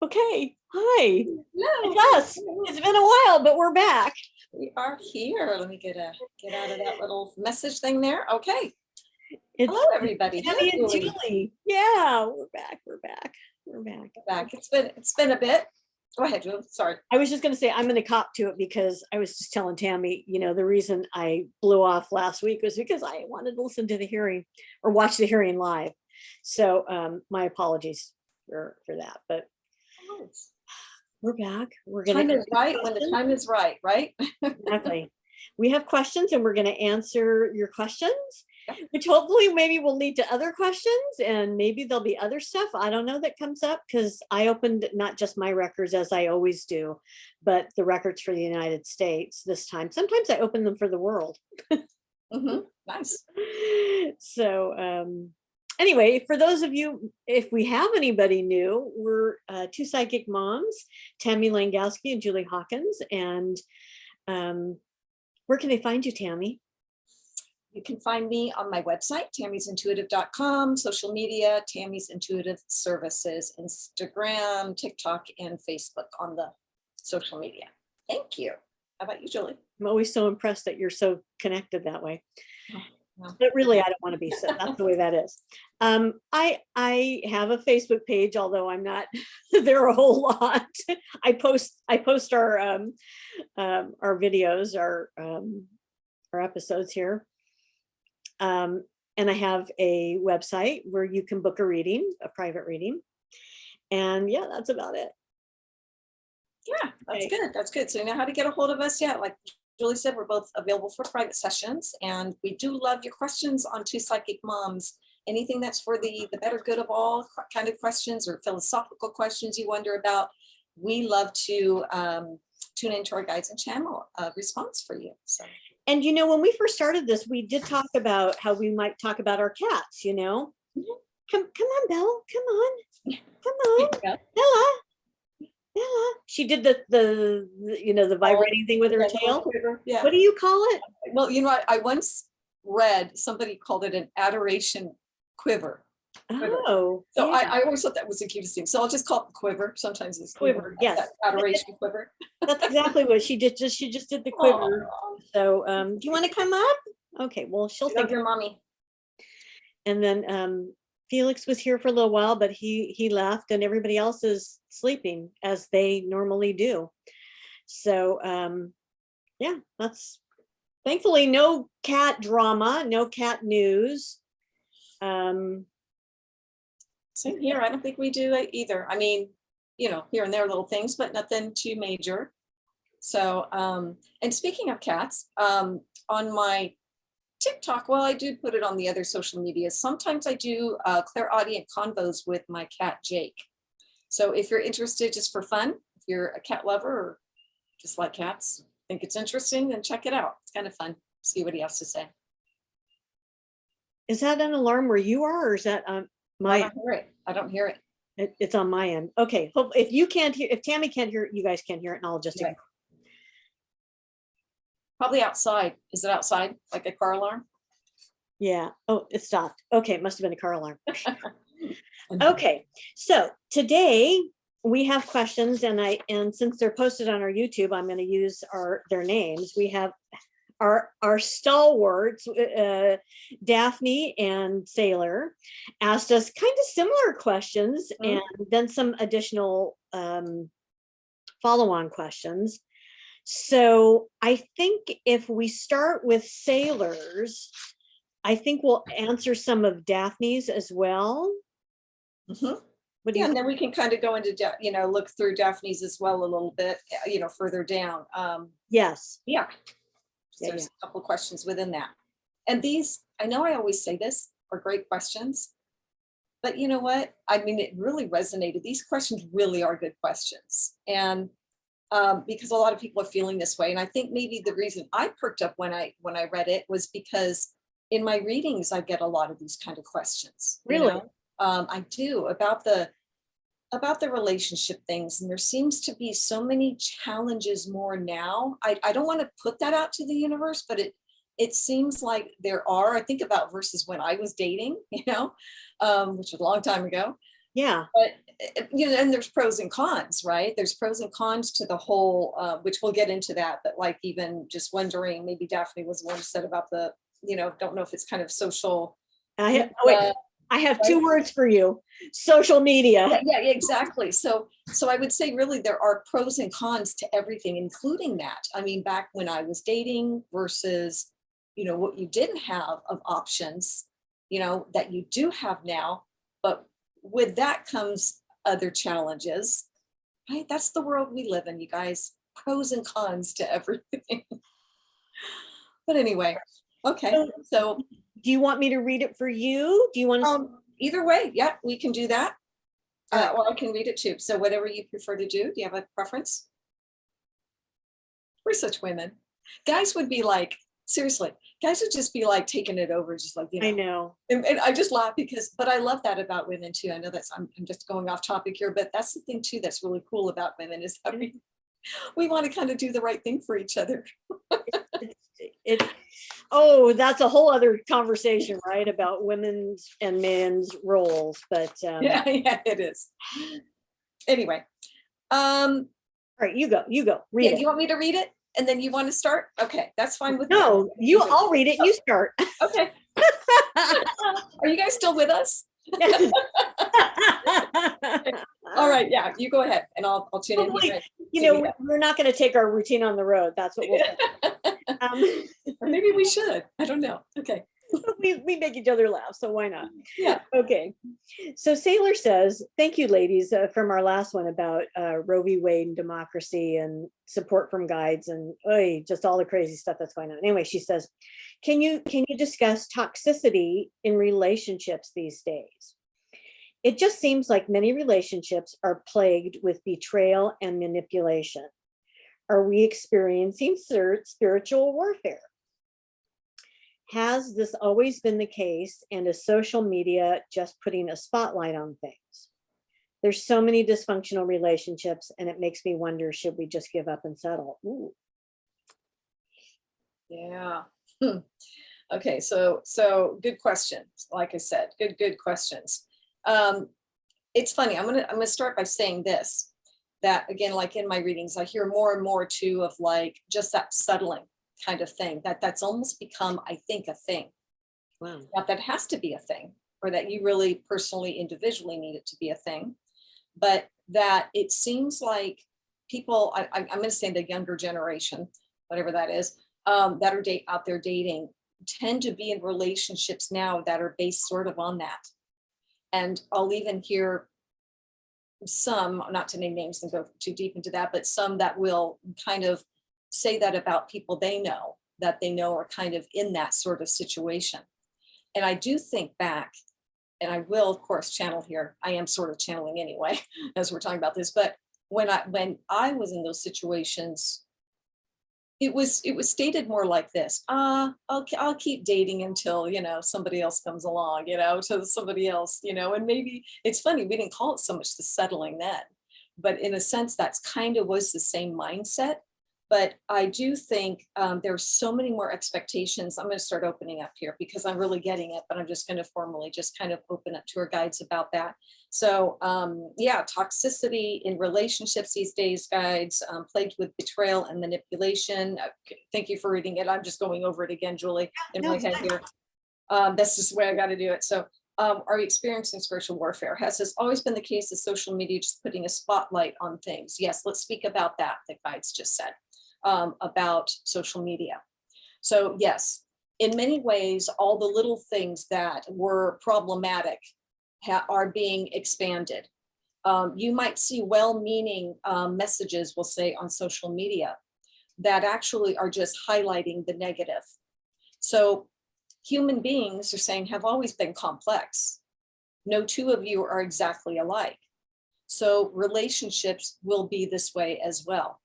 Okay, hi. No, It's us. It's been a while, but we're back. we are here. Let me get out of that little message thing there. Okay. Hello, It's everybody. Hello, Tammy and Julie. Julie. Yeah, we're back. We're back. We're back. Back. It's been a bit. Go ahead, Julie. Sorry. I was just going to say I'm going to cop to it because I was just telling Tammy, the reason I blew off last week was because I wanted to listen to the hearing or watch the hearing live. So my apologies for that, but we're back. We're going Time to is right when the time is right, right? exactly. We have questions and we're going to answer your questions, which hopefully maybe will lead to other questions and maybe there'll be other stuff. I don't know that comes up because I opened not just my records as I always do, but the records for the United States this time. Sometimes I open them for the world. Nice. So anyway, for those of you, if we have anybody new, we're two psychic moms, Tammy Langowski and Julie Hawkins. And where can they find you, Tammy? You can find me on my website, tammysintuitive.com, social media, Tammy's Intuitive Services, Instagram, TikTok, and Facebook on the social media. Thank you. How about you, Julie? I'm always so impressed that you're so connected that way. Well, But really, I don't want to be so. That's the way that is. I have a Facebook page, although I'm not there a whole lot. I post our videos, our episodes here. And I have a website where you can book a reading, a private reading. And yeah, that's about it. Yeah, that's good. That's good. So you know how to get a hold of us. Yeah, like Julie said, we're both available for private sessions, and we do love your questions on Two Psychic Moms. Anything that's for the better good of all kind of questions or philosophical questions you wonder about, we love to tune into our guides and channel a response for you. So. And when we first started this, we did talk about how we might talk about our cats. Mm-hmm. Come on, Belle. Come on, Bella. Bella. She did the vibrating thing with her tail. Quiver. Yeah. What do you call it? Well, I once read somebody called it an adoration quiver. Oh, so yeah. I always thought that was the cutest thing. So I'll just call it the quiver. Sometimes it's quiver. Yes, adoration quiver. That's exactly what she did. She just did the quiver. Aww. So do you want to come up? Okay, well, she'll think your mommy. And then Felix was here for a little while, but he left, and everybody else is sleeping as they normally do. So yeah, that's thankfully no cat drama, no cat news. Same here. I don't think we do it either. I mean, here and there little things, but nothing too major. So, and speaking of cats, on my TikTok, well, I do put it on the other social media. Sometimes I do clairaudient convos with my cat, Jake. So if you're interested just for fun, if you're a cat lover or just like cats, think it's interesting, then check it out. It's kind of fun. See what he has to say. Is that an alarm where you are, or is that my? I don't hear it. I don't hear it. It's on my end. Okay. If you can't hear, if Tammy can't hear it, you guys can't hear it, and I'll just. Right. Probably outside. Is it outside, like a car alarm? Yeah. Oh, it stopped. Okay, it must have been a car alarm. Okay, so today we have questions, and since they're posted on our YouTube, I'm going to use their names. We have our stalwarts, Daphne and Sailor, asked us kind of similar questions, and then some additional follow-on questions. So I think if we start with Sailor's, I think we'll answer some of Daphne's as well. Yeah, and then we can kind of go into, look through Daphne's as well a little bit, further down. Yes. Yeah. There's a couple of questions within that. And these, I know I always say this, are great questions. But you know what? I mean, it really resonated. These questions really are good questions. And because a lot of people are feeling this way. And I think maybe the reason I perked up when I read it was because in my readings, I get a lot of these kind of questions. Really? I do about the relationship things. And there seems to be so many challenges more now. I don't want to put that out to the universe, but it seems like there are. I think about versus when I was dating, which was a long time ago. Yeah. But you know, and there's pros and cons, right? There's pros and cons to the whole, which we'll get into that. But like even just wondering, maybe Daphne was the one who said about the, you know, don't know if it's kind of social. Oh, wait, I have two words for you: social media. Yeah, exactly. So I would say really there are pros and cons to everything, including that. I mean, back when I was dating versus, you know, what you didn't have of options, you know, that you do have now. But with that comes other challenges, right? That's the world we live in, you guys. Pros and cons to everything. But anyway, okay. So do you want me to read it for you? Do you want to? Either way, yeah, we can do that. Or I can read it too. So whatever you prefer to do. Do you have a preference? We're such women. Guys would be like, seriously, guys would just be like taking it over, just like, you know. I know. And I just laugh because, but I love that about women too. I know that's, I'm just going off topic here, but that's the thing too that's really cool about women is that we want to kind of do the right thing for each other. Oh, that's a whole other conversation, right? About women's and men's roles, but yeah, it is. Anyway, all right, you go, read it. Do you want me to read it and then you want to start? Okay, that's fine with me. I'll read it and you start. Okay. Are you guys still with us? All right, yeah, you go ahead and I'll tune in here. You know, we're not going to take our routine on the road. That's what we'll or maybe we should. I don't know. Okay. we make each other laugh, so why not? Yeah. Okay. So Sailor says, thank you, ladies, from our last one about Roe v. Wade and democracy and support from guides and just all the crazy stuff that's going on. Anyway, she says, can you discuss toxicity in relationships these days? It just seems like many relationships are plagued with betrayal and manipulation. Are we experiencing spiritual warfare? Has this always been the case, and is social media just putting a spotlight on things? There's so many dysfunctional relationships, and it makes me wonder, should we just give up and settle? Ooh. Yeah. Okay, so good questions. Like I said, good questions. It's funny. I'm gonna start by saying this, that again, like in my readings, I hear more and more too of like just that settling kind of thing, that's almost become, I think, a thing. Wow. Not that it has to be a thing, or that you really personally, individually need it to be a thing, but that it seems like people, I'm going to say the younger generation, whatever that is, that are out there dating, tend to be in relationships now that are based sort of on that. And I'll even hear some, not to name names and go too deep into that, but some that will kind of say that about people they know, that they know are kind of in that sort of situation. And I do think back, and I will of course channel here, I am sort of channeling anyway as we're talking about this, but when I was in those situations, it was stated more like this: I'll keep dating until, you know, somebody else comes along, you know, to somebody else, you know. And maybe it's funny, we didn't call it so much the settling then, but in a sense that's kind of was the same mindset. But I do think there's so many more expectations. I'm going to start opening up here because I'm really getting it, but I'm just going to formally just kind of open up to our guides about that. So yeah, toxicity in relationships these days, guides, plagued with betrayal and manipulation. Thank you for reading it. I'm just going over it again, Julie, in my head here. That's just the way I got to do it. So are we experiencing spiritual warfare? Has this always been the case of social media just putting a spotlight on things? Yes, let's speak about that, the guides just said. About social media. So yes, in many ways, all the little things that were problematic are being expanded. You might see well-meaning messages, we'll say, on social media that actually are just highlighting the negative. So human beings are saying have always been complex. No two of you are exactly alike. So relationships will be this way as well.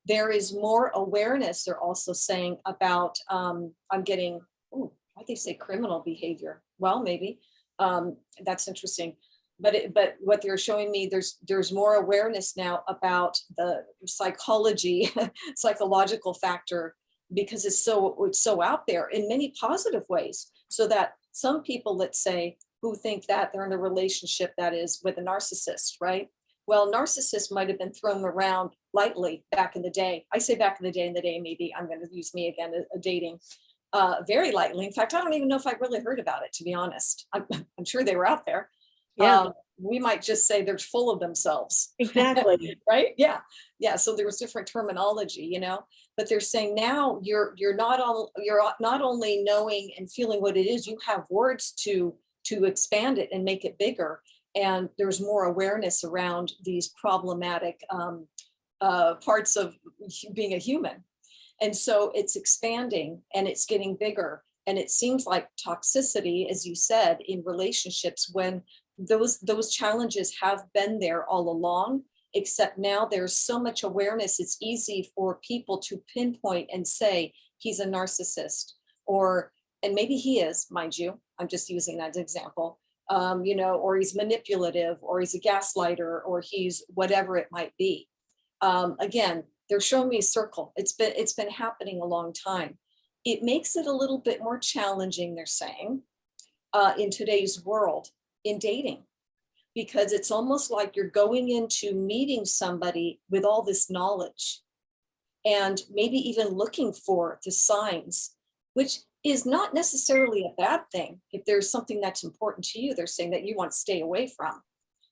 There is more awareness, they're also saying, about, I'm getting, why'd they say criminal behavior? Well, maybe, that's interesting. But what they're showing me, there's more awareness now about the psychological factor, because it's so out there in many positive ways. So that some people, let's say, who think that they're in a relationship that is with a narcissist, right? Well, narcissists might have been thrown around lightly back in the day. I say back in the day, maybe I'm going to use me again, dating very lightly. In fact, I don't even know if I really heard about it, to be honest. I'm sure they were out there. Yeah, We might just say they're full of themselves. exactly. Right? Yeah. Yeah. So there was different terminology, but they're saying now you're not only knowing and feeling what it is, you have words to expand it and make it bigger. And there's more awareness around these problematic parts of being a human. And so it's expanding and it's getting bigger. And it seems like toxicity, as you said, in relationships, when those challenges have been there all along, except now there's so much awareness, it's easy for people to pinpoint and say he's a narcissist, and maybe he is, mind you, I'm just using that as an example, or he's manipulative, or he's a gaslighter, or he's whatever it might be. Again, they're showing me a circle. It's been happening a long time. It makes it a little bit more challenging, they're saying, in today's world in dating, because it's almost like you're going into meeting somebody with all this knowledge and maybe even looking for the signs, which is not necessarily a bad thing. If there's something that's important to you, they're saying that you want to stay away from.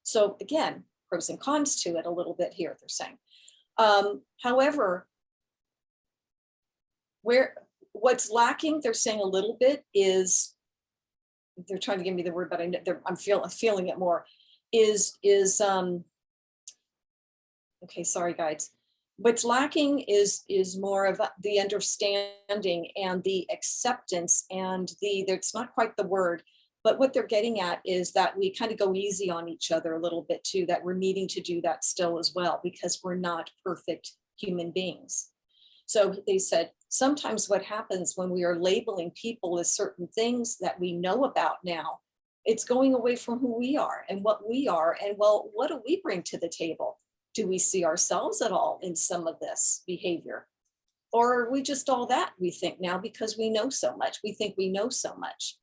So again, pros and cons to it a little bit here, they're saying. However, what's lacking, they're saying a little bit, is, they're trying to give me the word, but I'm feeling it more, is okay, sorry guys. What's lacking is more of the understanding and the acceptance, and it's not quite the word, but what they're getting at is that we kind of go easy on each other a little bit too, that we're needing to do that still as well, because we're not perfect human beings. So they said, sometimes what happens when we are labeling people as certain things that we know about now, it's going away from who we are and what we are. And well, what do we bring to the table? Do we see ourselves at all in some of this behavior? Or are we just all that we think now because we know so much? We think we know so much.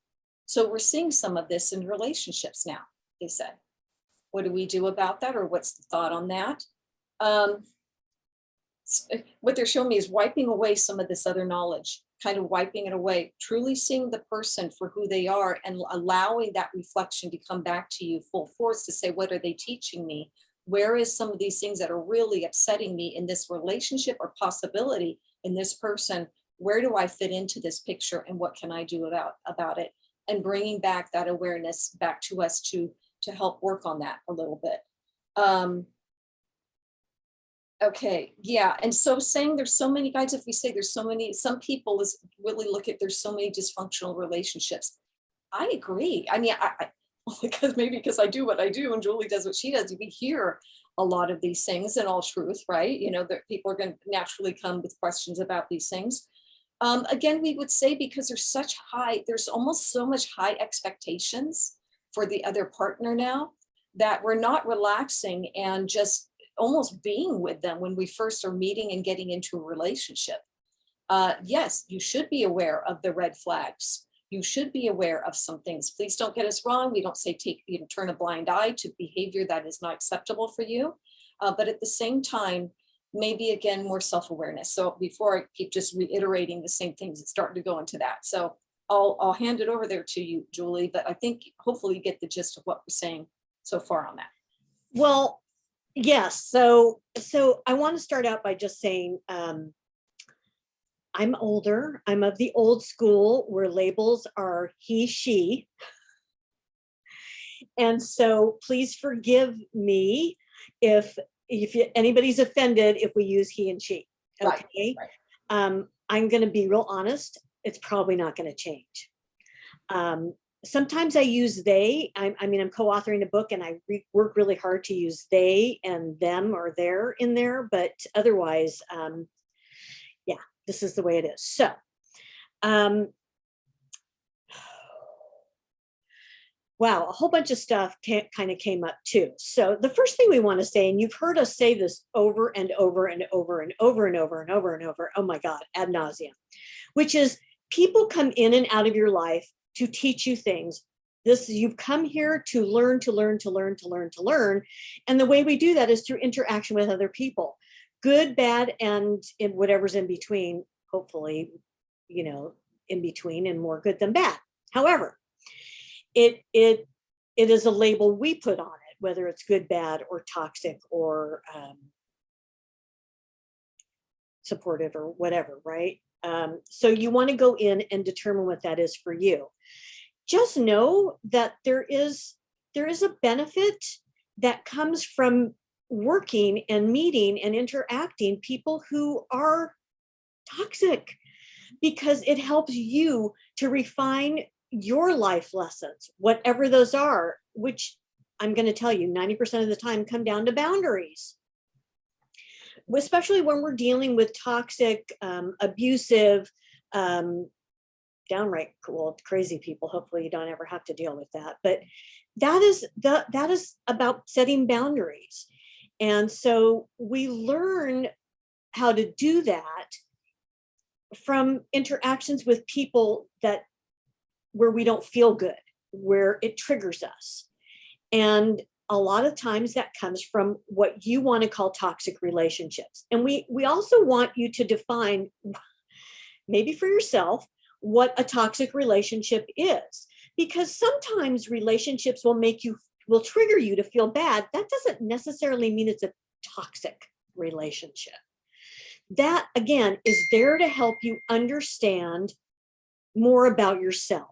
So we're seeing some of this in relationships now, they said. What do we do about that? Or what's the thought on that? What they're showing me is wiping away some of this other knowledge, kind of wiping it away, truly seeing the person for who they are and allowing that reflection to come back to you full force to say, what are they teaching me? Where is some of these things that are really upsetting me in this relationship or possibility in this person? Where do I fit into this picture and what can I do about it? And bringing back that awareness back to us to help work on that a little bit. Okay, yeah, and so saying there's so many, guys, if we say there's so many, some people is really look at there's so many dysfunctional relationships. I agree. I mean, I because I do what I do and Julie does what she does. We hear a lot of these things in all truth, right? That people are going to naturally come with questions about these things. Again, we would say because there's almost so much high expectations for the other partner now that we're not relaxing and just almost being with them when we first are meeting and getting into a relationship. Yes, you should be aware of the red flags. You should be aware of some things. Please don't get us wrong. We don't say turn a blind eye to behavior that is not acceptable for you. But at the same time, maybe again, more self-awareness. So before I keep just reiterating the same things, it's starting to go into that. So I'll hand it over there to you, Julie, but I think hopefully you get the gist of what we're saying so far on that. Well, yes. So I want to start out by just saying, I'm older. I'm of the old school where labels are he, she. And so please forgive me if anybody's offended if we use he and she. Okay. Right. I'm going to be real honest. It's probably not going to change. Sometimes I use they. I mean, I'm co-authoring a book and I work really hard to use they and them or their in there, but otherwise, yeah, this is the way it is. So, wow, a whole bunch of stuff kind of came up too. So the first thing we want to say, and you've heard us say this over and over and over and over and over and over and over, oh my God, ad nauseum, which is people come in and out of your life to teach you things You've come here to learn, to learn, to learn, to learn, to learn. And the way we do that is through interaction with other people, good, bad, and in whatever's in between, hopefully, in between, and more good than bad. However, it is a label we put on it, whether it's good, bad, or toxic, or supportive, or whatever, right? So you want to go in and determine what that is for you. Just know that there is a benefit that comes from working and meeting and interacting people who are toxic, because it helps you to refine your life lessons, whatever those are, which I'm going to tell you 90% of the time come down to boundaries, especially when we're dealing with toxic, abusive, downright crazy people. Hopefully you don't ever have to deal with that, but that is about setting boundaries. And so we learn how to do that from interactions with people where we don't feel good, where it triggers us. And a lot of times that comes from what you want to call toxic relationships. And we also want you to define, maybe for yourself, what a toxic relationship is, because sometimes relationships will trigger you to feel bad. That doesn't necessarily mean it's a toxic relationship. That, again, is there to help you understand more about yourself.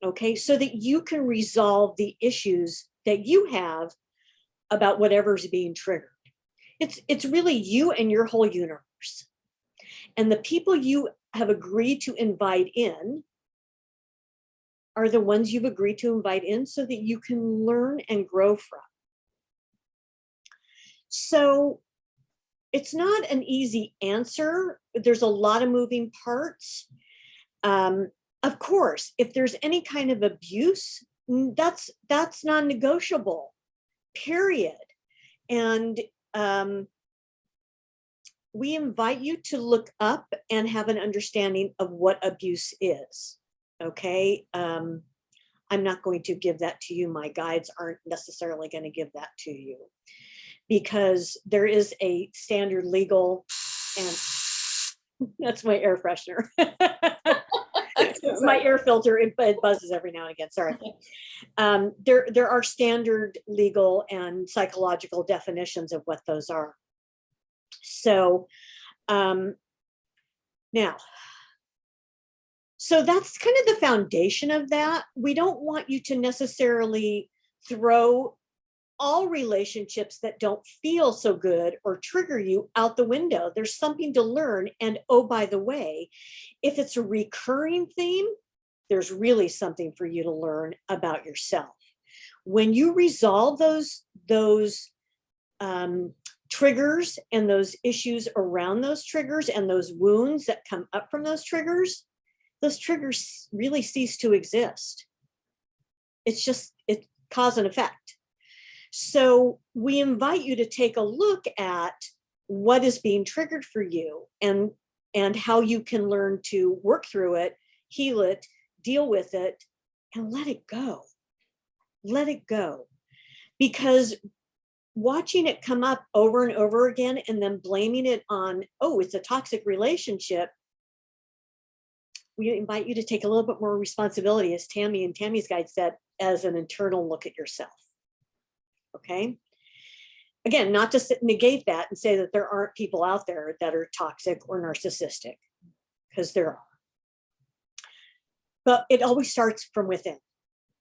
Okay, so that you can resolve the issues that you have about whatever's being triggered. It's really you and your whole universe. And the people you have agreed to invite in are the ones you've agreed to invite in so that you can learn and grow from. So it's not an easy answer. There's a lot of moving parts. Of course, if there's any kind of abuse, that's non-negotiable, period. And we invite you to look up and have an understanding of what abuse is. Okay. I'm not going to give that to you. My guides aren't necessarily going to give that to you, because there is a standard legal, and that's my air freshener. My air filter, it buzzes every now and again. Sorry. There are standard legal and psychological definitions of what those are. So now, so that's kind of the foundation of that. We don't want you to necessarily throw all relationships that don't feel so good or trigger you out the window. There's something to learn. And oh, by the way, if it's a recurring theme, there's really something for you to learn about yourself. When you resolve those triggers and those issues around those triggers and those wounds that come up from those triggers really cease to exist. It's cause and effect. So we invite you to take a look at what is being triggered for you, and how you can learn to work through it, heal it, deal with it, and let it go. Let it go. Because watching it come up over and over again and then blaming it on, oh, it's a toxic relationship, we invite you to take a little bit more responsibility, as Tammy and Tammy's guide said, as an internal look at yourself. Okay. Again, not to negate that and say that there aren't people out there that are toxic or narcissistic, because there are. But it always starts from within.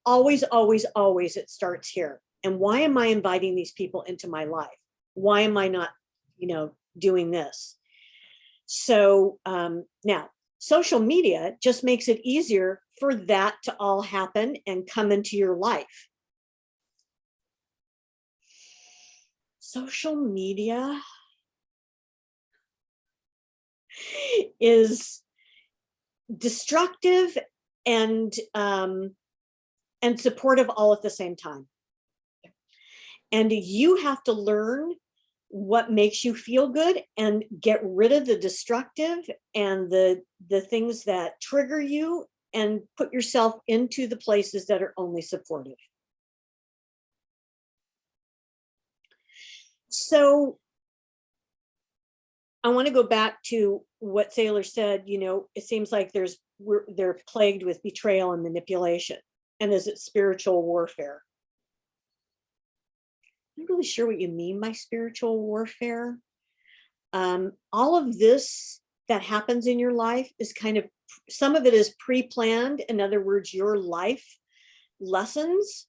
Always, always, always it starts here. And why am I inviting these people into my life? Why am I not, doing this? So now, social media just makes it easier for that to all happen and come into your life. Social media is destructive and supportive all at the same time. And you have to learn what makes you feel good and get rid of the destructive and the things that trigger you and put yourself into the places that are only supportive. So I want to go back to what Sailor said. It seems like they're plagued with betrayal and manipulation. And is it spiritual warfare? I'm not really sure what you mean by spiritual warfare. All of this that happens in your life is some of it is pre-planned. In other words, your life lessons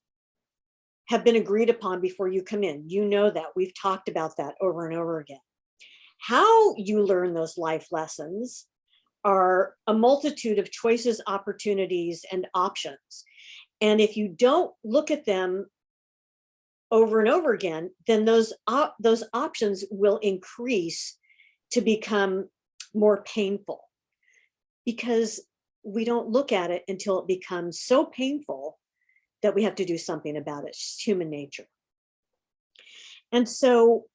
have been agreed upon before you come in. You know that. We've talked about that over and over again. How you learn those life lessons are a multitude of choices, opportunities, and options. And if you don't look at them over and over again, then those options will increase to become more painful, because we don't look at it until it becomes so painful that we have to do something about it. It's just human nature. And so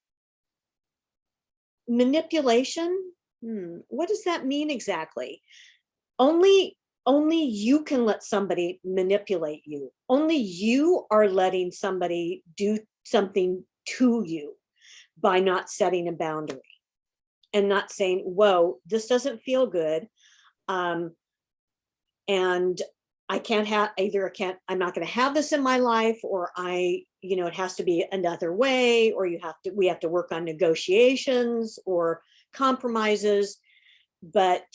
manipulation, what does that mean exactly? Only you can let somebody manipulate you. Only you are letting somebody do something to you by not setting a boundary and not saying, whoa, this doesn't feel good. And I can't have I'm not going to have this in my life, or it has to be another way, or we have to work on negotiations or compromises. But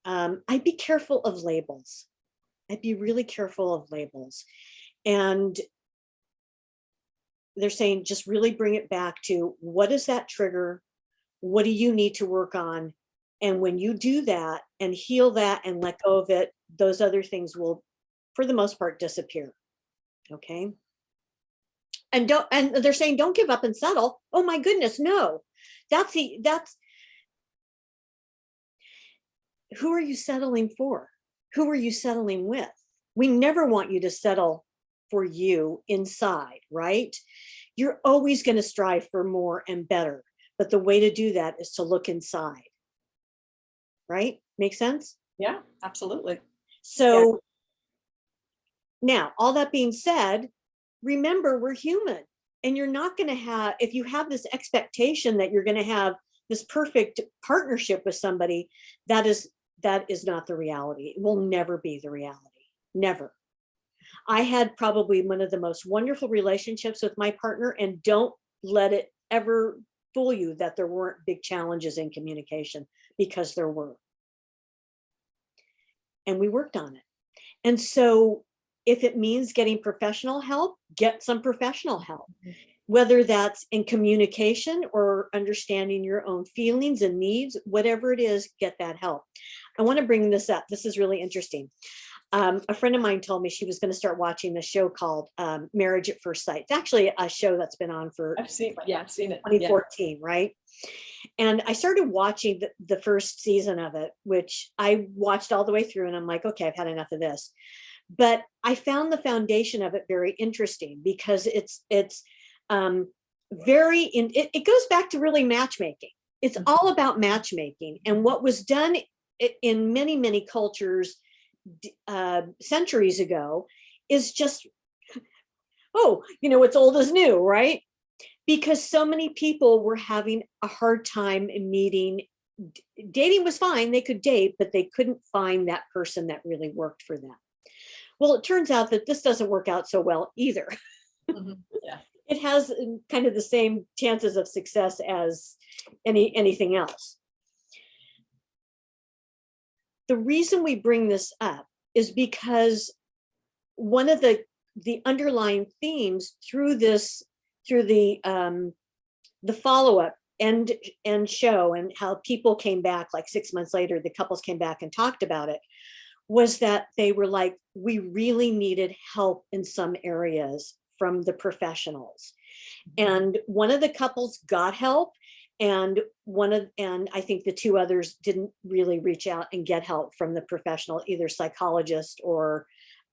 I'd be careful of labels. I'd be really careful of labels. And they're saying, just really bring it back to, what is that trigger? What do you need to work on? And when you do that and heal that and let go of it, those other things will, for the most part, disappear. Okay. And they're saying, don't give up and settle. Oh my goodness, no. That's who are you settling for? Who are you settling with? We never want you to settle for you inside, right? You're always going to strive for more and better. But the way to do that is to look inside. Right? Make sense? Yeah, absolutely. So now, all that being said, remember, we're human. And you're not going to have, if you have this expectation that you're going to have this perfect partnership with somebody, that is not the reality. It will never be the reality. Never. I had probably one of the most wonderful relationships with my partner, and don't let it ever fool you that there weren't big challenges in communication, because there were. And we worked on it. And so if it means getting professional help, get some professional help, whether that's in communication or understanding your own feelings and needs, whatever it is, get that help. I want to bring this up. This is really interesting. A friend of mine told me she was going to start watching a show called Marriage at First Sight. It's actually a show that's been on for I've seen it. 2014, right? And I started watching the first season of it, which I watched all the way through, and I'm like, okay, I've had enough of this. But I found the foundation of it very interesting, because it goes back to really matchmaking. It's all about matchmaking, and what was done in many, many cultures centuries ago is just, it's old as new, right? Because so many people were having a hard time meeting. Dating was fine, they could date, but they couldn't find that person that really worked for them. Well, it turns out that this doesn't work out so well either. Yeah. It has kind of the same chances of success as anything else. The reason we bring this up is because one of the underlying themes through the follow-up and show, and how people came back like 6 months later, the couples came back and talked about it, was that they were like, we really needed help in some areas from the professionals. And one of the couples got help, and I think the two others didn't really reach out and get help from the professional, either psychologist or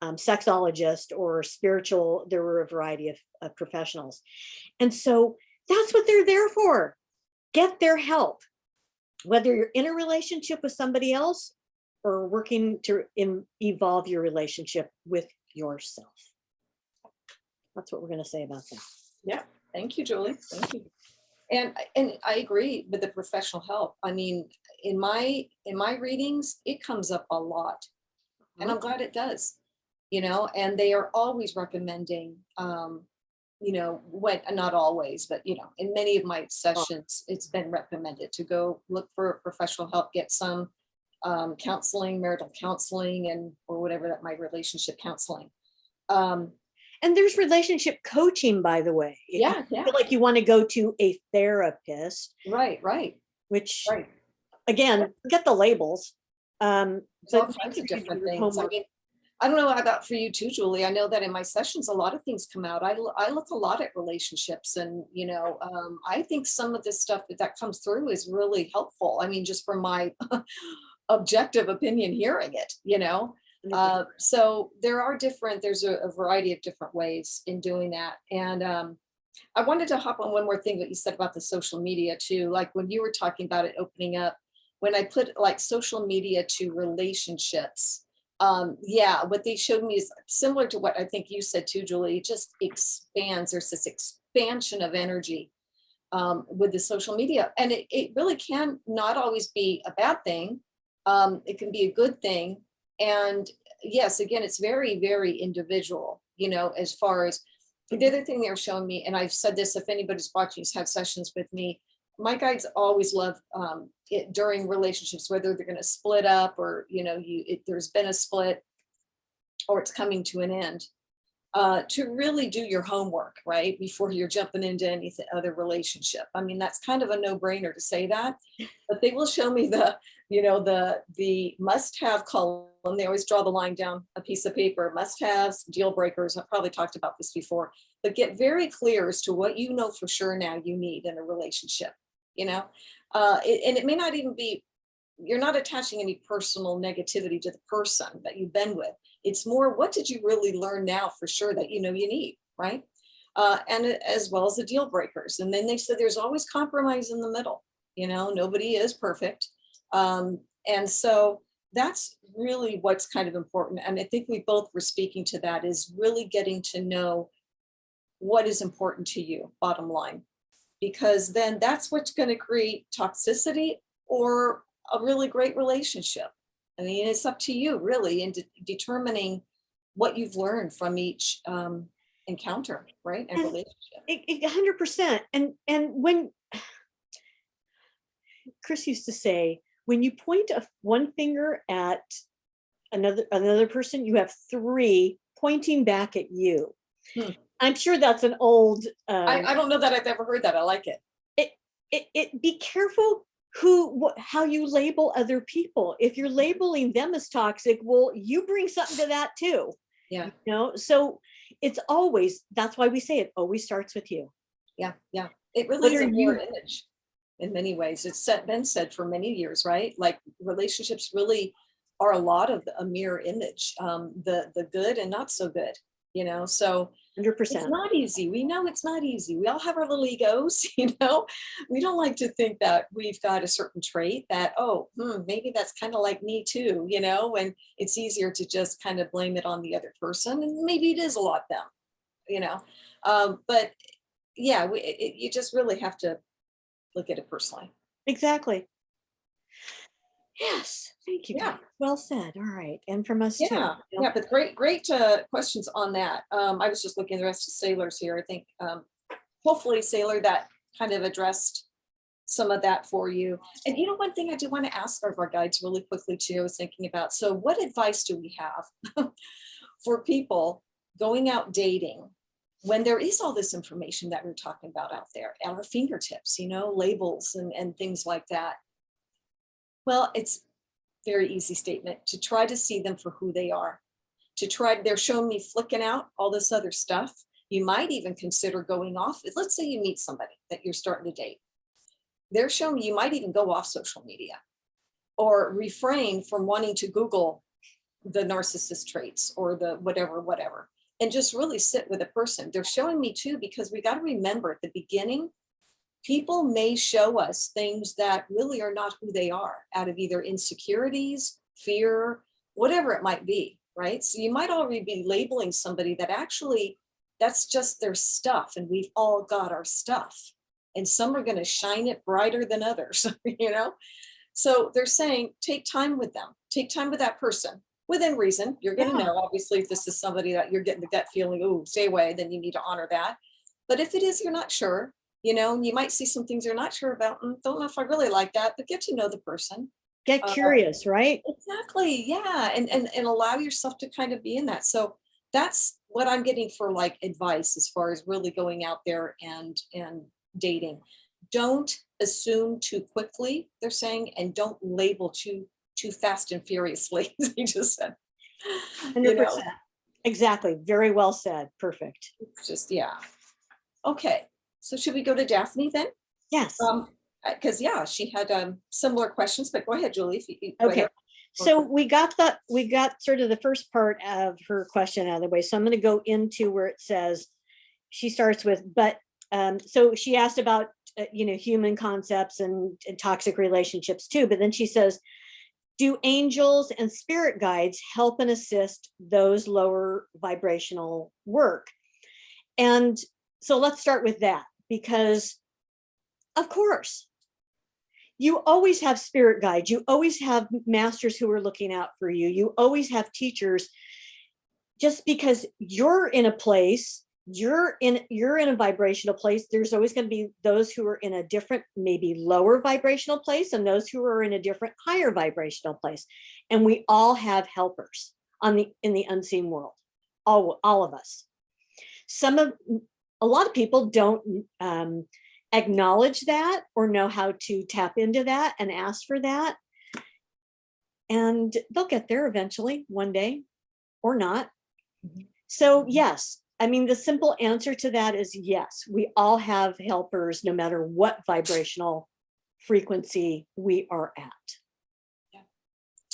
sexologist or spiritual. There were a variety of professionals. And so that's what they're there for. Get their help, whether you're in a relationship with somebody else or working to evolve your relationship with yourself. That's what we're going to say about that. Yeah. Thank you, Julie. Thank you. And I agree with the professional help. I mean, in my readings, it comes up a lot, and I'm glad it does. And they are always recommending, when not always, but in many of my sessions, it's been recommended to go look for professional help, get some counseling, marital counseling, and or whatever that my relationship counseling. And there's relationship coaching, by the way. Yeah, I feel like you want to go to a therapist. Right. Which, again, get the labels. There's all kinds of different things. I mean, I don't know about for you too, Julie. I know that in my sessions, a lot of things come out. I look a lot at relationships, and I think some of this stuff that comes through is really helpful. I mean, just from my objective opinion, hearing it, so there's a variety of different ways in doing that. And I wanted to hop on one more thing that you said about the social media too. Like when you were talking about it opening up, when I put like social media to relationships, what they showed me is similar to what I think you said too, Julie. It just expands. There's this expansion of energy with the social media, and it really can not always be a bad thing. It can be a good thing. And yes, again, it's very, very individual, as far as the other thing they're showing me. And I've said this, if anybody's watching, who's had sessions with me, my guides always love it during relationships, whether they're going to split up or, there's been a split or it's coming to an end, to really do your homework, right? Before you're jumping into any other relationship. I mean, that's kind of a no-brainer to say that, but they will show me the must-have column. They always draw the line down a piece of paper, must-haves, deal breakers. I've probably talked about this before, but get very clear as to what you know for sure now you need in a relationship, and it may not even be, you're not attaching any personal negativity to the person that you've been with. It's more, what did you really learn now for sure that you need, right? And as well as the deal breakers. And then they said there's always compromise in the middle. Nobody is perfect. And so that's really what's kind of important. And I think we both were speaking to that, is really getting to know what is important to you, bottom line, because then that's what's going to create toxicity or a really great relationship. I mean, it's up to you really in determining what you've learned from each encounter, right? And relationship. 100%. And when Chris used to say, when you point one finger at another person, you have three pointing back at you. I'm sure that's an old. I don't know that I've ever heard that. I like it. It be careful how you label other people. If you're labeling them as toxic, well, you bring something to that too. Yeah. So it's always, that's why we say it always starts with you. Yeah. It really is a mirror image in many ways. It's been said for many years, right? Like relationships really are a lot of a mirror image, the good and not so good, so 100%. It's not easy. We know it's not easy. We all have our little egos, we don't like to think that we've got a certain trait that, maybe that's kind of like me too, when it's easier to just kind of blame it on the other person. And maybe it is a lot them, but yeah, you just really have to look at it personally. Exactly. Yes. Thank you. Yeah. Well said. All right. And from us too. Yeah, but great questions on that. I was just looking at the rest of Sailor's here. I think hopefully Sailor, that kind of addressed some of that for you. And one thing I do want to ask our guides really quickly too, I was thinking about, so what advice do we have for people going out dating when there is all this information that we're talking about out there at our fingertips, labels and things like that? Well, it's very easy statement to try to see them for who they are, they're showing me flicking out all this other stuff. You might even consider going off. Let's say you meet somebody that you're starting to date. They're showing me you might even go off social media or refrain from wanting to Google the narcissist traits or the whatever, and just really sit with a person. They're showing me too, because we got to remember at the beginning, people may show us things that really are not who they are out of either insecurities fear, whatever it might be, right? So you might already be labeling somebody that actually that's just their stuff, and we've all got our stuff. And some are going to shine it brighter than others, you know? So they're saying, take time with them, take time with that person within reason. You're going to Yeah. know, obviously, if this is somebody that you're getting the gut feeling, oh, stay away, then you need to honor that. But if it is, you're not sure, you know, you might see some things you're not sure about. Don't know if I really like that, but get to know the person. Get Uh, curious, right? exactly. Yeah. And allow yourself to kind of be in that. So that's what I'm getting for like advice as far as really going out there and dating. Don't assume too quickly, they're saying, and don't label too fast and furiously, as he just said. You know, 100%. Exactly. Very well said. Perfect. it's just yeah. Okay. So should we go to Daphne then? Yes. Because yeah, she had similar questions, but go ahead, Julie. If you go Okay. ahead. So we got sort of the first part of her question out of the way. So I'm going to go into where it says, she starts with, but so she asked about human concepts and toxic relationships too. But then she says, do angels and spirit guides help and assist those lower vibrational work? And so let's start with that, because of course, you always have spirit guides. You always have masters who are looking out for you. You always have teachers. Just because you're in a place, you're in a vibrational place, there's always going to be those who are in a different, maybe lower vibrational place, and those who are in a different higher vibrational place. And we all have helpers in the unseen world. All of us. A lot of people don't acknowledge that or know how to tap into that and ask for that. And they'll get there eventually, one day, or not. So yes, I mean, the simple answer to that is yes, we all have helpers, no matter what vibrational frequency we are at. Yeah.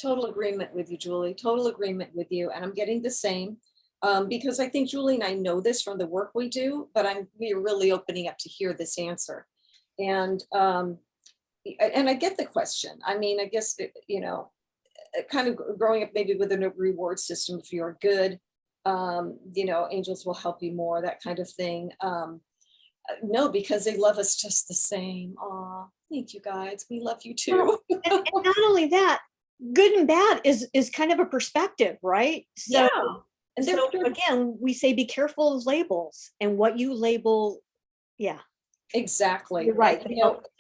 Total agreement with you, Julie. Total agreement with you. And I'm getting the same. Because I think Julie and I know this from the work we do, but we are really opening up to hear this answer. And I get the question. I mean, I guess, kind of growing up maybe with a reward system, if you're good, angels will help you more, that kind of thing. No, because they love us just the same. Aw, thank you guys. We love you too. And not only that, good and bad is kind of a perspective, right? So, yeah. And so again, we say be careful of labels and what you label. Yeah, exactly. you're right.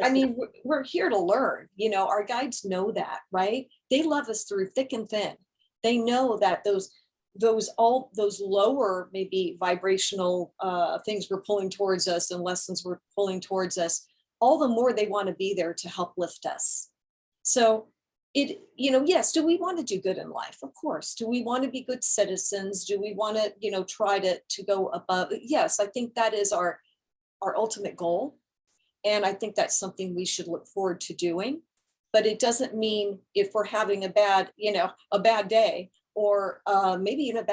I mean, we're here to learn. Our guides know that, right? They love us through thick and thin. They know that those lower maybe vibrational things we're pulling towards us and lessons we're pulling towards us, all the more they want to be there to help lift us. So yes, do we want to do good in life? Of course. Do we want to be good citizens? Do we want to, try to go above? Yes, I think that is our ultimate goal. And I think that's something we should look forward to doing. But it doesn't mean if we're having a bad day, or maybe in a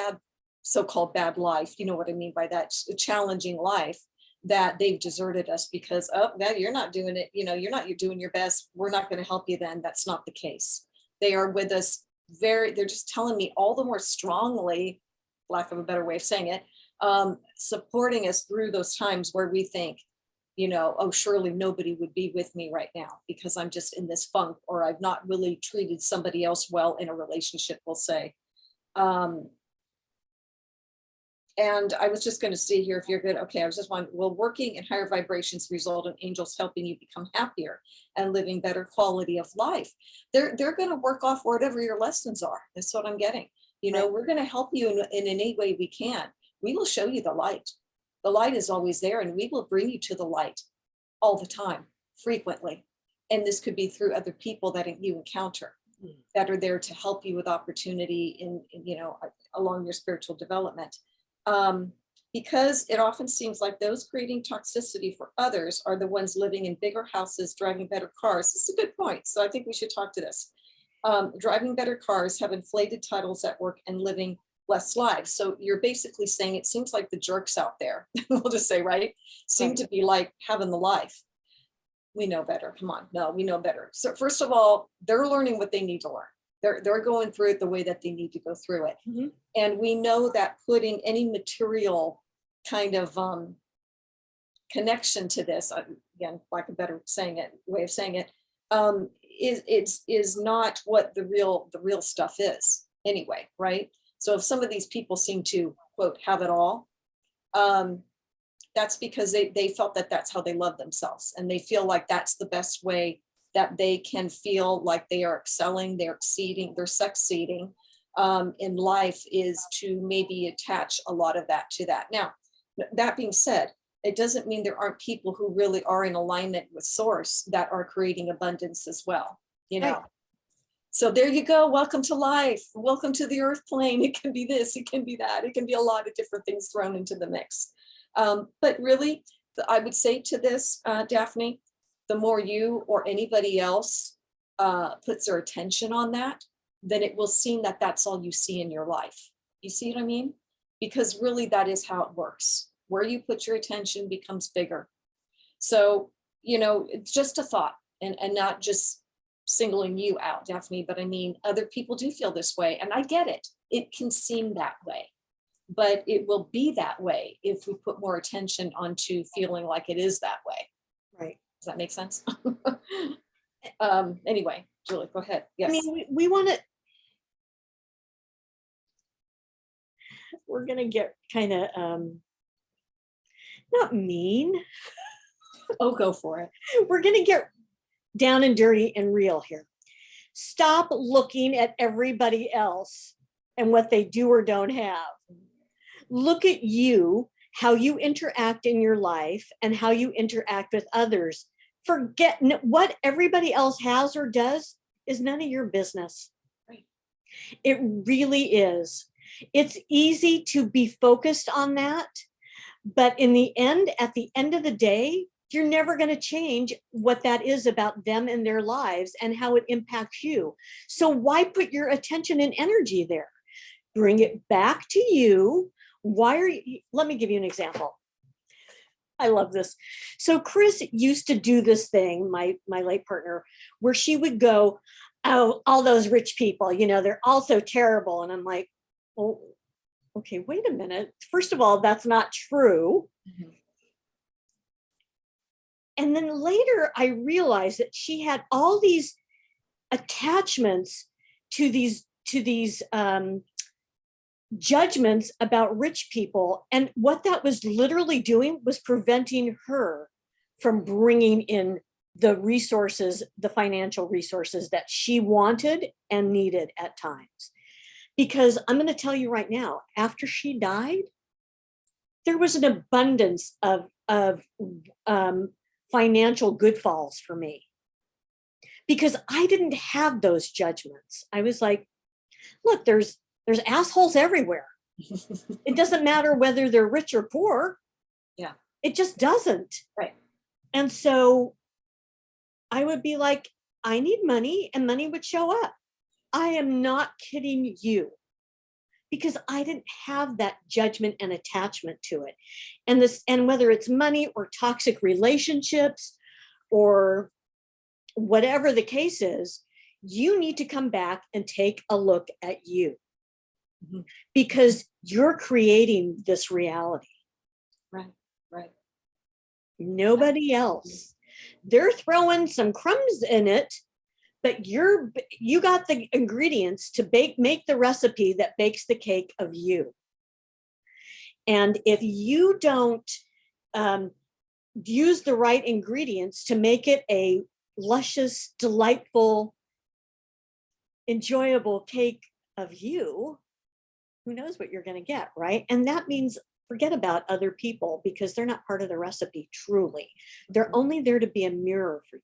so-called bad life, you know what I mean by that, challenging life, that they've deserted us because, oh, now you're not doing it, you're doing your best, we're not going to help you then. That's not the case. They are with us they're just telling me all the more strongly, lack of a better way of saying it, supporting us through those times where we think, oh, surely nobody would be with me right now because I'm just in this funk, or I've not really treated somebody else well in a relationship, we'll say. And I was just going to see here, if you're good. Okay, I was just wondering, will working in higher vibrations result in angels helping you become happier and living better quality of life? They're going to work off whatever your lessons are. That's what I'm getting. Right. We're going to help you in any way we can. We will show you the light. The light is always there, and we will bring you to the light all the time, frequently. And this could be through other people that you encounter that are there to help you with opportunity in along your spiritual development. Because it often seems like those creating toxicity for others are the ones living in bigger houses, driving better cars. This is a good point. So I think we should talk to this. Driving better cars, have inflated titles at work, and living less lives. So you're basically saying it seems like the jerks out there, we'll just say, right, seem to be like having the life. We know better. Come on. No, we know better. So first of all, they're learning what they need to learn. They're going through it the way that they need to go through it. Mhm. And we know that putting any material kind of connection to this, again, like a better way of saying it, is not what the real stuff is anyway, right? So if some of these people seem to, quote, have it all, that's because they felt that that's how they love themselves, and they feel like that's the best way that they can feel like they are excelling, they're exceeding, they're succeeding in life, is to maybe attach a lot of that to that. Now, that being said, it doesn't mean there aren't people who really are in alignment with source that are creating abundance as well, you know. Right. So there you go. Welcome to life. Welcome to the earth plane. It can be this, it can be that, it can be a lot of different things thrown into the mix. But really, I would say to this, Daphne, the more you or anybody else puts their attention on that, then it will seem that that's all you see in your life. You see what I mean? Because really that is how it works. Where you put your attention becomes bigger. So, you know, it's just a thought, and not just singling you out, Daphne, but I mean, other people do feel this way, and I get it. It can seem that way, but it will be that way if we put more attention onto feeling like it is that way. Right. Does that make sense? Anyway, Julie, go ahead. Yes. I mean, we want to, we're going to get kind of, not mean. Oh, go for it. We're going to get down and dirty and real here. Stop looking at everybody else and what they do or don't have. Look at you, how you interact in your life and how you interact with others. Forget what everybody else has or does is none of your business. Right. It really is. It's easy to be focused on that, but in the end, at the end of the day, you're never going to change what that is about them and their lives and how it impacts you. So why put your attention and energy there? Bring it back to you. Why are you? Let me give you an example. I love this. So Chris used to do this thing, my late partner, where she would go, oh, all those rich people, you know, they're all so terrible. And I'm like, well, okay, wait a minute. First of all, that's not true. Mhm. And then later I realized that she had all these attachments to these judgments about rich people. And what that was literally doing was preventing her from bringing in the resources, the financial resources that she wanted and needed at times. Because I'm going to tell you right now, after she died, there was an abundance of financial goodfalls for me, because I didn't have those judgments. I was like, look, there's assholes everywhere. It doesn't matter whether they're rich or poor. Yeah. It just doesn't. Right. And so I would be like, I need money, and money would show up. I am not kidding you, because I didn't have that judgment and attachment to it. And whether it's money or toxic relationships or whatever the case is, you need to come back and take a look at you. Mm-hmm. Because you're creating this reality. Right. Right. Nobody else. They're throwing some crumbs in it, but you got the ingredients to make the recipe that bakes the cake of you. And if you don't use the right ingredients to make it a luscious, delightful, enjoyable cake of you, who knows what you're going to get, right? And that means forget about other people, because they're not part of the recipe, truly. They're only there to be a mirror for you.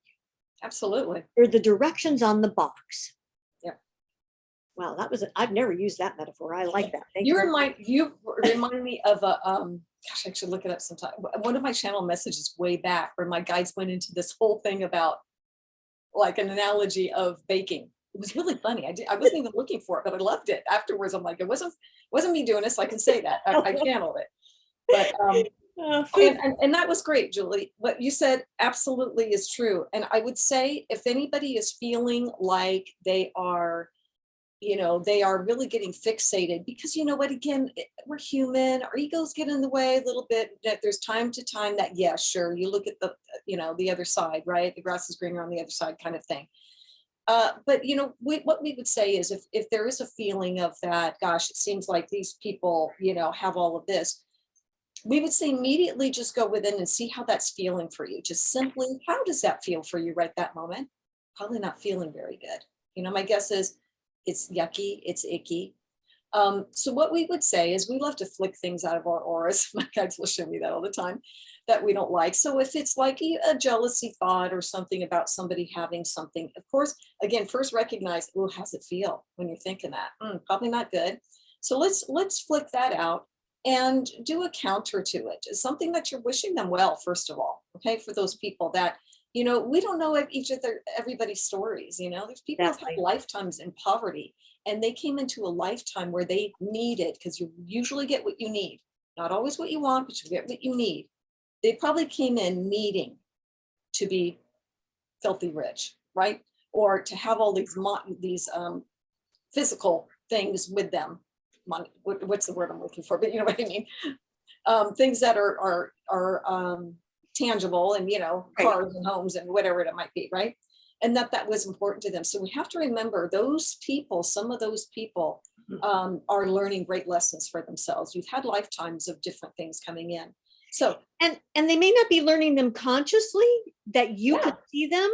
Absolutely. They're the directions on the box. Yeah. Wow, I've never used that metaphor. I like that. Thank You remind me of a gosh, I should look it up sometime. One of my channel messages way back, where my guides went into this whole thing about like an analogy of baking. It was really funny. I wasn't even looking for it, but I loved it. Afterwards, I'm like, it wasn't me doing it, so I can say that. I channeled it. But and that was great, Julie. What you said absolutely is true. And I would say, if anybody is feeling like they are they are really getting fixated because you know what, again, we're human, our egos get in the way a little bit. That there's time to time that, yeah, sure, you look at the other side, right? The grass is greener on the other side kind of thing. But what we would say is if there is a feeling of that, gosh, it seems like these people, have all of this, we would say immediately just go within and see how that's feeling for you. Just simply, how does that feel for you right that moment? Probably not feeling very good. My guess is it's yucky, it's icky. So what we would say is we love to flick things out of our auras. My guides will show me that all the time that we don't like. So if it's like a jealousy thought or something about somebody having something, of course, again, first recognize, oh, how's it feel when you're thinking that? Probably not good. So let's flick that out and do a counter to it. It's something that you're wishing them well, first of all, okay, for those people that, we don't know everybody's stories. There's people who've had Exactly. lifetimes in poverty and they came into a lifetime where they needed, because you usually get what you need, not always what you want, but you get what you need. They probably came in needing to be filthy rich, right? Or to have all these physical things with them. Money, what's the word I'm looking for? But you know what I mean. Things that are tangible, and cars and homes and whatever it might be, right? And that was important to them. So we have to remember those people. Some of those people are learning great lessons for themselves. You've had lifetimes of different things coming in. So And they may not be learning them consciously that you can see them,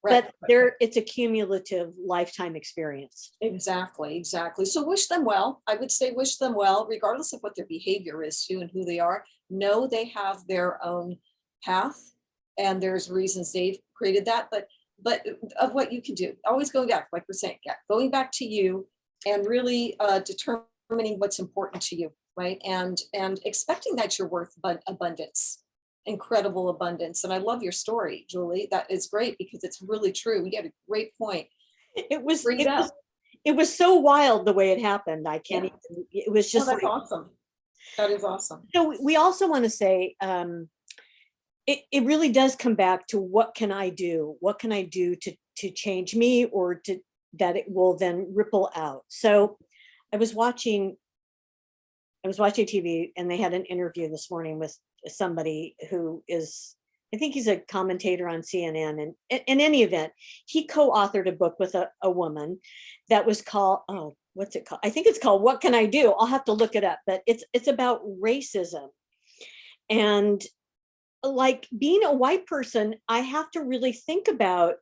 but it's a cumulative lifetime experience. Exactly. So wish them well. I would say wish them well, regardless of what their behavior is too and who they are. Know they have their own path and there's reasons they've created that, but of what you can do. Always going back, like we're saying, going back to you and really determining what's important to you, right? And expecting that you're worth abundance, incredible abundance. And I love your story, Julie. That is great because it's really true. You had a great point. It was so wild the way it happened. I can't even, it was just that's awesome. That is awesome. So we also want to say, it really does come back to what can I do? What can I do to change me, or that it will then ripple out? So I was watching TV and they had an interview this morning with somebody who is, I think he's a commentator on CNN. And in any event, he co-authored a book with a woman that was called, what's it called? I think it's called What Can I Do? I'll have to look it up, but it's about racism. And like being a white person, I have to really think about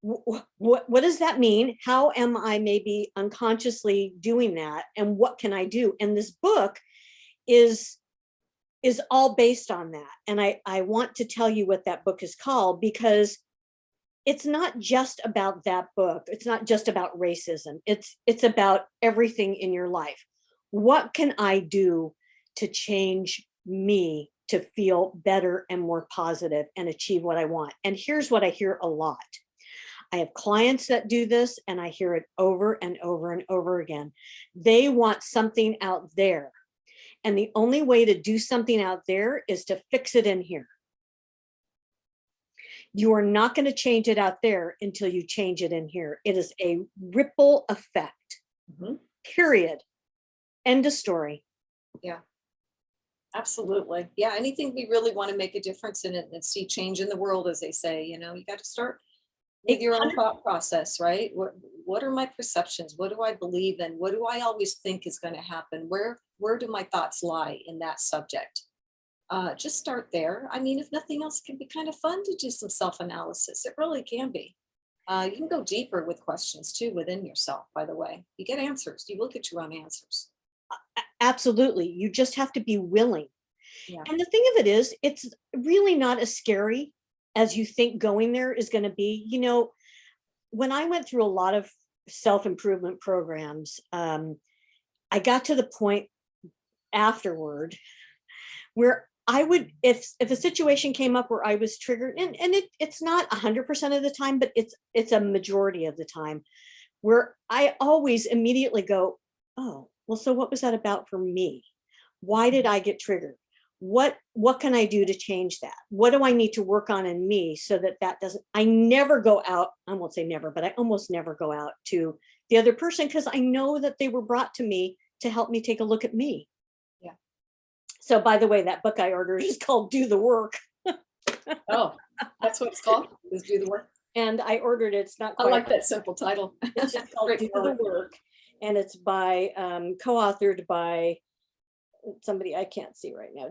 what does that mean? How am I maybe unconsciously doing that? And what can I do? And this book is all based on that. And I want to tell you what that book is called, because it's not just about that book. It's not just about racism. It's about everything in your life. What can I do to change me to feel better and more positive and achieve what I want? And here's what I hear a lot. I have clients that do this and I hear it over and over and over again. They want something out there. And the only way to do something out there is to fix it in here. You are not going to change it out there until you change it in here. It is a ripple effect. Period. End of story. Yeah. Absolutely. Yeah. Anything we really want to make a difference in it and see change in the world, as they say, you got to start with your own thought process, right? What are my perceptions? What do I believe in? What do I always think is going to happen? Where do my thoughts lie in that subject? Just start there. I mean, if nothing else, it can be kind of fun to do some self-analysis. It really can be. You can go deeper with questions too within yourself, by the way. You get answers. You will get your own answers. Absolutely. You just have to be willing. Yeah. And the thing of it is, it's really not as scary as you think going there is going to be. When I went through a lot of self-improvement programs, I got to the point afterward where I would, if a situation came up where I was triggered, and it's not 100% of the time, but it's a majority of the time, where I always immediately go, oh, well, so what was that about for me? Why did I get triggered? What can I do to change that? What do I need to work on in me so that doesn't, I never go out, I won't say never, but I almost never go out to the other person, because I know that they were brought to me to help me take a look at me. Yeah. So by the way, that book I ordered is called Do the Work. Oh, that's what it's called, is Do the Work. And I ordered it. It's not I quite. like that simple title. It's just called Great Do the word. Work. And it's by, co-authored by somebody I can't see right now.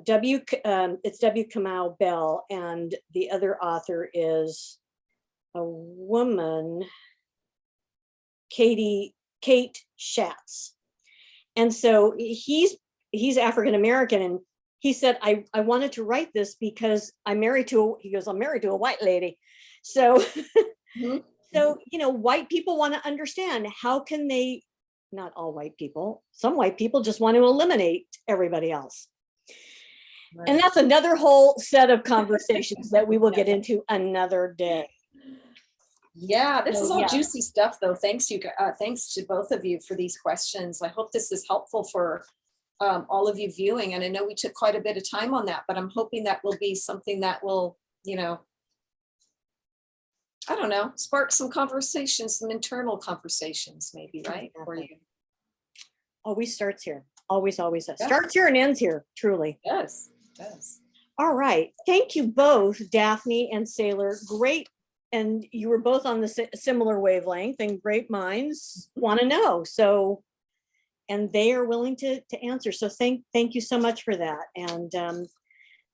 It's W. Kamau Bell. And the other author is a woman, Kate Schatz. And so he's African-American, and he said, I wanted to write this because I'm married to a white lady. So, Mhm. so, white people want to understand, how can they, not all white people, some white people just want to eliminate everybody else. Right. And that's another whole set of conversations that we will get into another day. Yeah, this is all yeah. juicy stuff, though. Thanks to both of you for these questions. I hope this is helpful for all of you viewing. And I know we took quite a bit of time on that, but I'm hoping that will be something that will, I don't know, spark some conversations, some internal conversations, maybe, right? For you. Always starts here. Always starts here and ends here, truly. Yes, it does. All right. Thank you both, Daphne and Sailor. Great. And you were both on the similar wavelength, and great minds want to know. So, and they are willing to answer. So thank you so much for that. And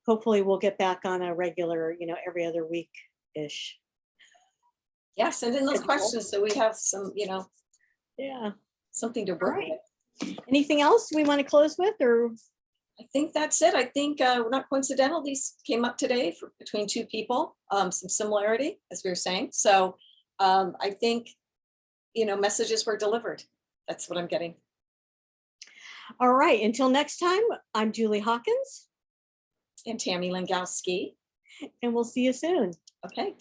hopefully we'll get back on a regular, every other week-ish. Yeah, send in those questions so we have some, Yeah, something to work with. Anything else we want to close with, or? I think that's it. I think not coincidental. These came up today between two people, some similarity, as we were saying. So I think, messages were delivered. That's what I'm getting. All right. Until next time, I'm Julie Hawkins. And Tammy Langowski. And we'll see you soon. Okay.